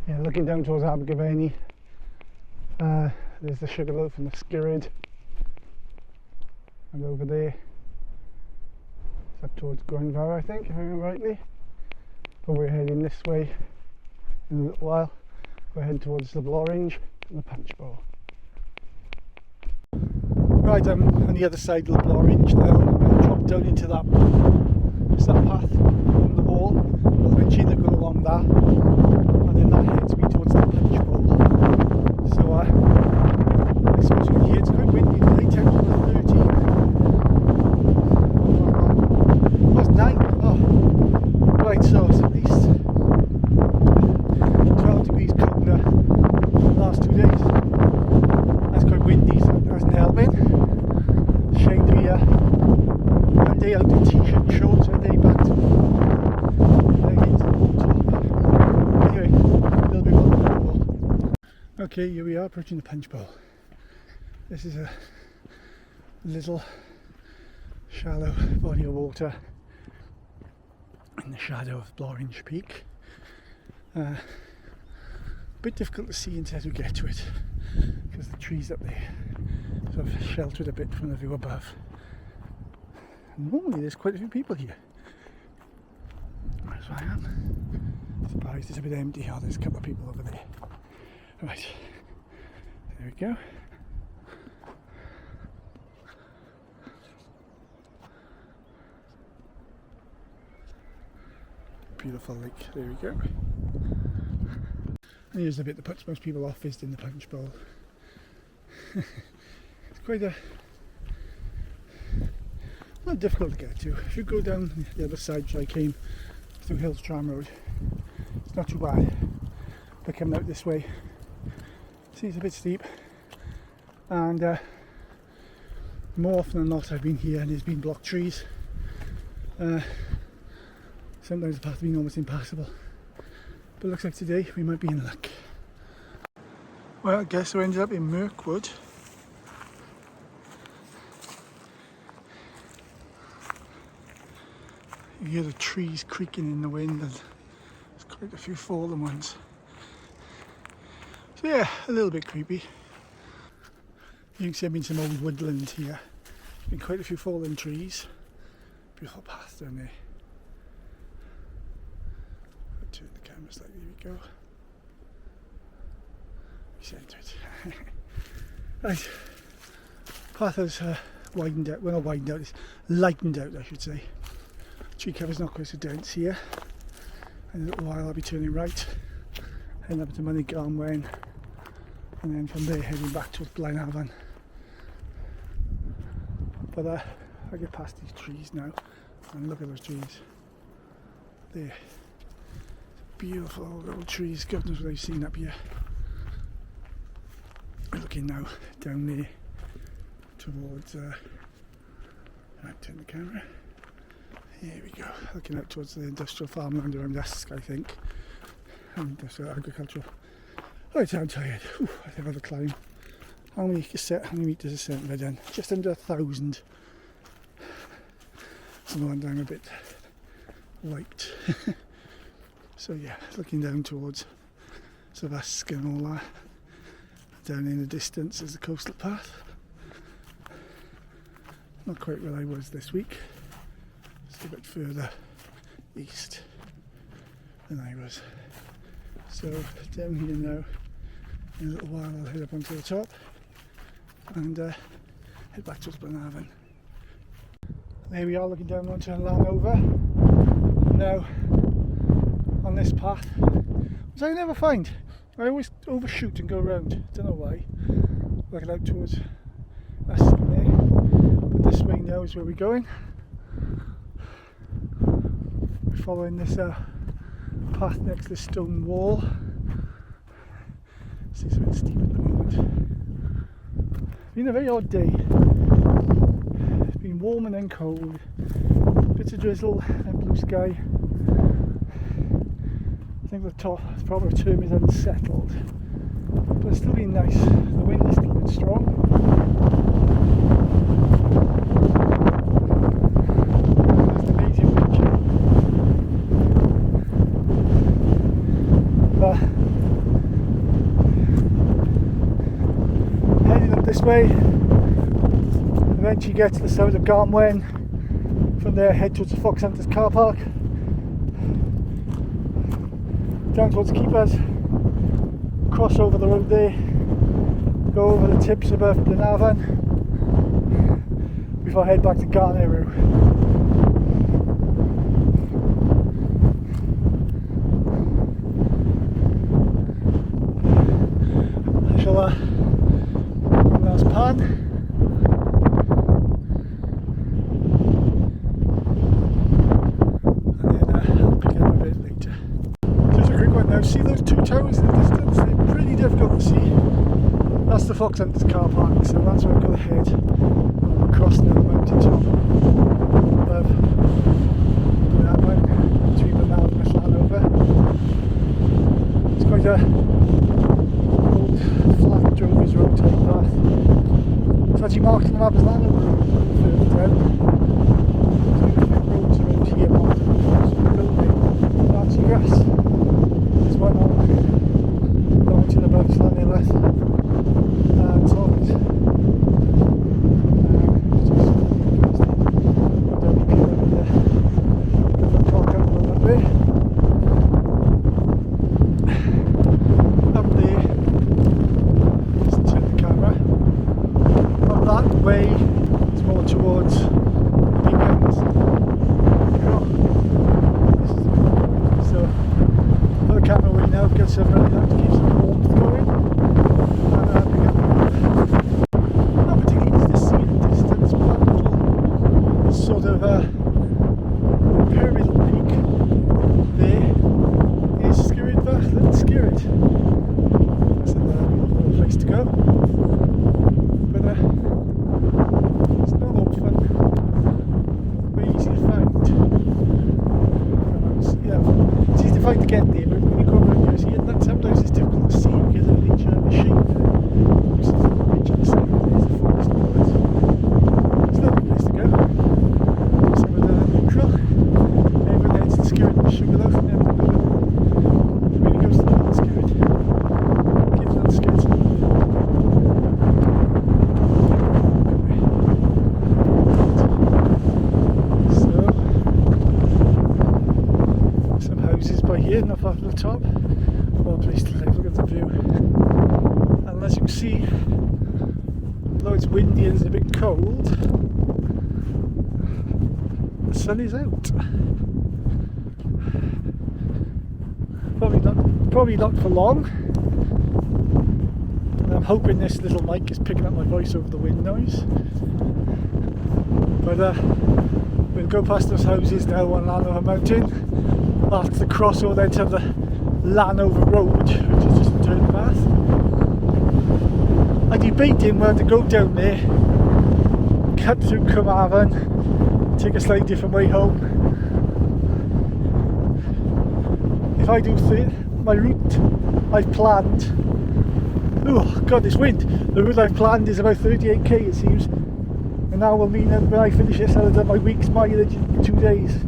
Yeah, looking down towards Abergavenny. There's the Sugarloaf and the Skirrid. And over there, it's up towards Gwenvar, I think, if I remember rightly. But we're heading this way in a little while. We're heading towards the Blorenge and the Punchbowl. Right, I'm on the other side of the Blorenge now. I'm going to drop down into that path on the wall. We'll eventually go along that, and then that heads me towards the Punchbowl. So I suppose we can hear it's quite windy today, temperature 13. Oh, it's 9. Oh. Right, so it's at least 12 degrees colder than the last 2 days. That's quite windy, so that hasn't helping. Shame to be one day out in t-shirt and shorts, one day back to leggings and top. Anyway, a little bit more comfortable. Okay, here we are approaching the Punchbowl. This is a little shallow body of water in the shadow of Blorenge Peak. A bit difficult to see until we get to it because the trees up there sort of sheltered a bit from the view above. And normally there's quite a few people here. That's where I am. Surprised it's a bit empty. Oh, there's a couple of people over there. Right, there we go. Beautiful lake, there we go. And here's the bit that puts most people off, visiting the Punchbowl. It's quite not difficult to get to. If you go down the other side, which I came through Hills Tram Road, it's not too bad. But coming out this way, see, it's a bit steep, and more often than not I've been here and there's been blocked trees. Sometimes the path has been almost impassable, but it looks like today we might be in luck. Well, I guess we ended up in Mirkwood. You hear the trees creaking in the wind, and there's quite a few fallen ones. So yeah, a little bit creepy. You can see there's been some old woodland here. Been quite a few fallen trees. Beautiful path down there. I'll turn the camera slightly, there we go. Centre it. Right, path has widened out, well not widened out, it's lightened out I should say. Tree cover's not quite so dense here. In a little while I'll be turning right, heading up to Mynydd, Garn, and then from there heading back towards Blaenafon. But I get past these trees now, and look at those trees. There. Beautiful old trees, God knows what I've seen up here. We're looking now down there towards, right, turn the camera. Here we go, looking out towards the industrial farmland around Usk, I think. Industrial agricultural. Right, I'm tired. Whew, I think I've had a climb. How many metres of ascent have I done? Just under 1,000. So I'm a bit wiped. So yeah, looking down towards Usk and all that. Down in the distance is the coastal path. Not quite where I was this week. Just a bit further east than I was. So down here now, in a little while I'll head up onto the top and head back towards Blaenafon. There we are, looking down onto Llanover. Now on this path, which I never find. I always overshoot and go around, don't know why. Looking out towards us there. But this way now is where we're going. We're following this path next to the stone wall. See, it's a bit steep at the moment. It's been a very odd day. It's been warm and then cold. Bits of drizzle and blue sky. I think the proper term is unsettled, but it's still been nice. The wind is still strong. There's the amazing picture. way, eventually get to the south of Garn. From there head towards the Fox Hunters car park, down towards Keepers, cross over the road there, go over the tips above Blaenafon before I head back to Llanover. I shall one last pan. See those two towers in the distance? They're pretty difficult to see. That's the Fox Hunters car park, so that's where I've got to head. I'm crossing the mountain top above that one, between Bannau and Llanover. It's quite a old flat drover's road type path. It's actually marked on the map as Llanover Road further down. So there's a few roads around here marked on the map, so we're building large grass. There's one on to the above Llanover and Solid. Just down the pier with the park out on that way. Up there, just turn the camera. Up that way is more towards the weekends. This is the way. So put the camera away now, get some running out to keep some warmth going, and we get not particularly easy to see in the distance, but that little sort of pyramidal peak there is Skirrid Bach, Little Skirrid. That's another little place to go, but it's not often very easy to find. Yeah, it's easy to find to get there, but when you go around here, see it, sometimes it's difficult to see because of the nature of the shape of it. This is the ridge on the side, there's the forest below it. It's a lovely place to go. Some of the neutral. Everyone heads to Skirrid and the Sugarloaf, and everyone really goes to the Little Skirrid. Give Little Skirrid some love. Some houses by here, not far from the top. What a place to live, look at the view. And as you can see, although it's windy and it's a bit cold, the sun is out. Probably not for long. And I'm hoping this little mic is picking up my voice over the wind noise. But we'll go past those houses now on Llanover Mountain. After the crossover then to the Llanover Road, which is just a turn path. I'm debating whether to go down there, cut through Carmarthen, take a slightly different way home. If I do my route I've planned, oh god, this wind, the route I've planned is about 38k it seems, and that will mean that when I finish this I'll have done my week's mileage in 2 days.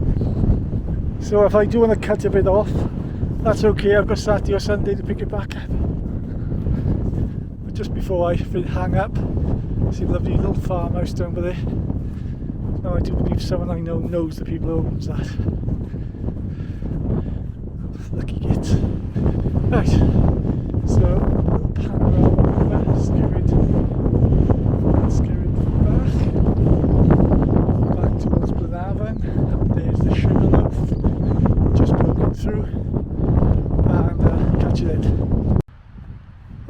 So if I do want to cut a bit off, that's okay, I've got Saturday or Sunday to pick it back up. But just before I hang up, see a lovely little farmhouse down by there. Now I do believe someone I know knows the people who owns that. Lucky git. Right, so a little panorama over Skirrid back towards Blaenafon. Up there's the Sugarloaf, just poking through, and catch you then.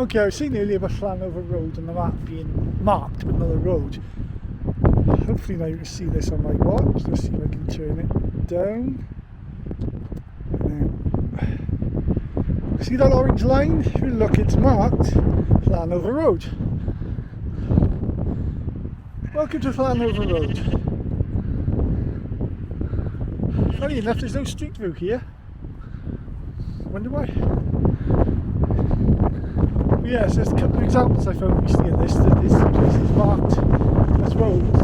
Okay, I was saying earlier about Llanover Road and the map being marked but not a road. Hopefully now you can see this on my watch. Let's see if I can turn it down. See that orange line? If you look, it's marked Llanover Road. Welcome to Llanover Road. Funny enough, there's no street view here. I wonder why. But yeah, so there's a couple of examples I found recently of this, that this place is marked as roads,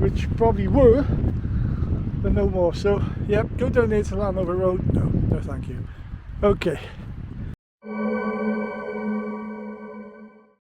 which probably were, but no more. So, yep, go down there to Llanover Road. No, no thank you. Okay.